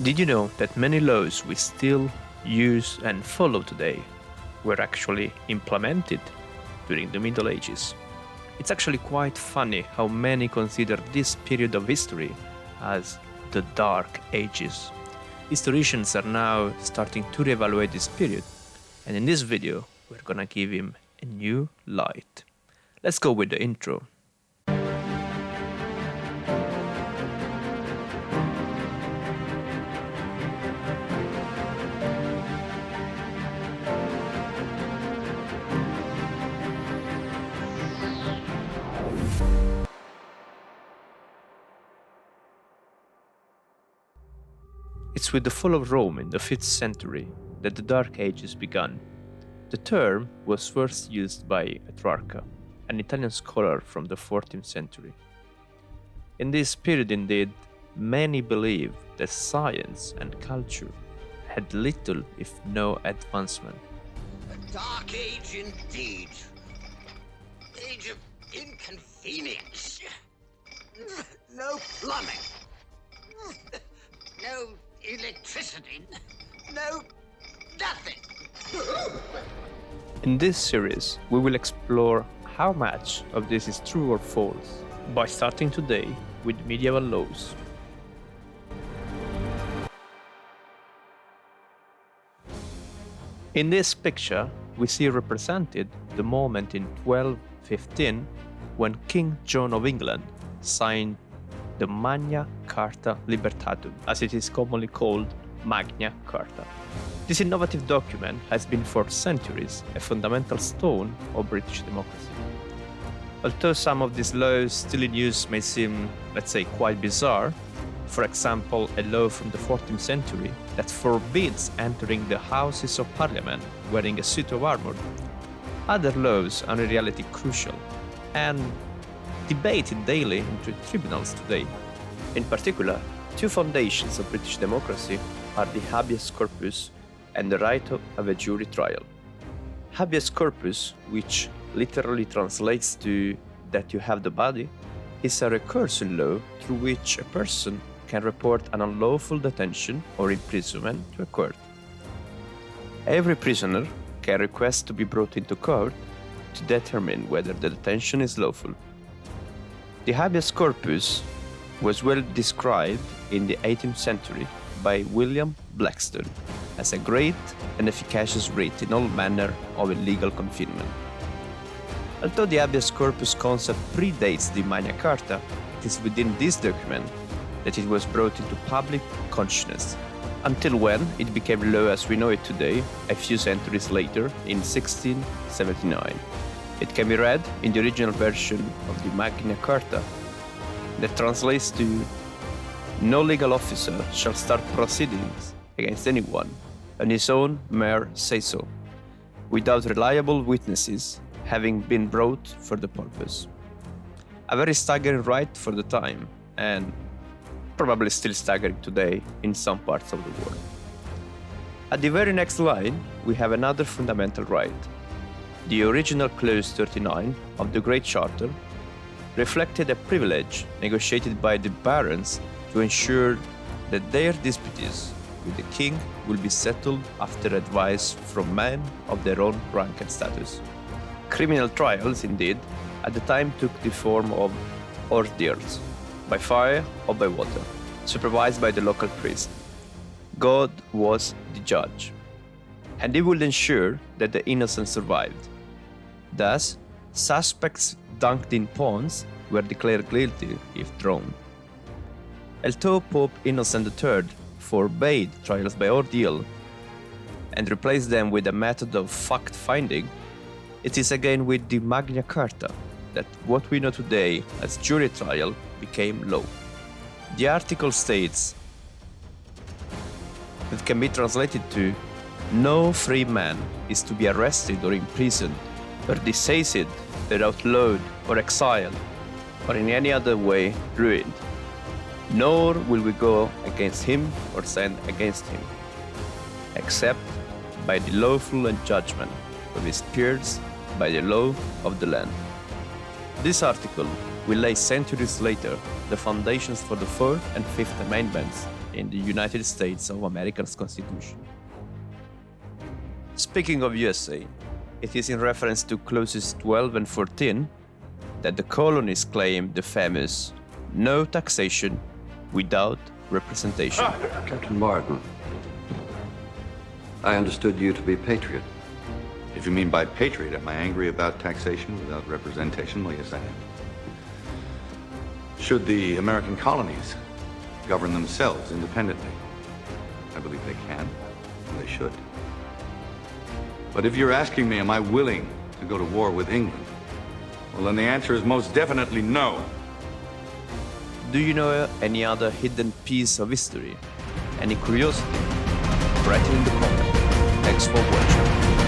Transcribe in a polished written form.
Did you know that many laws we still use and follow today were actually implemented during the Middle Ages? It's actually quite funny how many consider this period of history as the Dark Ages. Historians are now starting to reevaluate this period, and in this video we're gonna give him a new light. Let's go with the intro. It's with the fall of Rome in the 5th century that the Dark Ages began. The term was first used by Petrarch, an Italian scholar from the 14th century. In this period, indeed, many believed that science and culture had little, if no, advancement. A dark age indeed. Age of inconvenience. No plumbing. No electricity. No nothing. In this series, we will explore how much of this is true or false by starting today with medieval laws. In this picture, we see represented the moment in 1215 when King John of England signed the Magna Carta Libertatum, as it is commonly called Magna Carta. This innovative document has been for centuries a fundamental stone of British democracy. Although some of these laws still in use may seem, let's say, quite bizarre, for example, a law from the 14th century that forbids entering the Houses of Parliament wearing a suit of armor, other laws are in reality crucial and debated daily in tribunals today. In particular, two foundations of British democracy are the Habeas Corpus and the right of a jury trial. Habeas Corpus, which literally translates to that you have the body, is a recursive law through which a person can report an unlawful detention or imprisonment to a court. Every prisoner can request to be brought into court to determine whether the detention is lawful. The Habeas Corpus was well described in the 18th century by William Blackstone as a great and efficacious writ in all manner of illegal confinement. Although the Habeas Corpus concept predates the Magna Carta, it is within this document that it was brought into public consciousness, until when it became law as we know it today, a few centuries later in 1679. It can be read in the original version of the Magna Carta that translates to "No legal officer shall start proceedings against anyone on his own mere say-so, without reliable witnesses having been brought for the purpose." A very staggering right for the time, and probably still staggering today in some parts of the world. At the very next line, we have another fundamental right. The original Clause 39 of the Great Charter reflected a privilege negotiated by the barons to ensure that their disputes with the king will be settled after advice from men of their own rank and status. Criminal trials, indeed, at the time took the form of ordeals, by fire or by water, supervised by the local priest. God was the judge, and he would ensure that the innocent survived. Thus, suspects dunked in ponds were declared guilty if drowned. Although Pope Innocent III forbade trials by ordeal and replaced them with a method of fact-finding, it is again with the Magna Carta that what we know today as jury trial became law. The article states that can be translated to "No free man is to be arrested or imprisoned or disseized or outlawed or exiled or in any other way ruined, nor will we go against him or send against him, except by the lawful judgment of his peers by the law of the land." This article will lay centuries later the foundations for the Fourth and Fifth Amendments in the United States of America's Constitution. Speaking of USA, it is in reference to clauses 12 and 14 that the colonies claim the famous no taxation without representation. Captain Martin, I understood you to be a patriot. If you mean by patriot, am I angry about taxation without representation? Well, yes, I am. Should the American colonies govern themselves independently? I believe they can, and they should. But if you're asking me, am I willing to go to war with England? Well, then the answer is most definitely no. Do you know any other hidden piece of history? Any curiosity? Write it in the comments. Thanks for watching.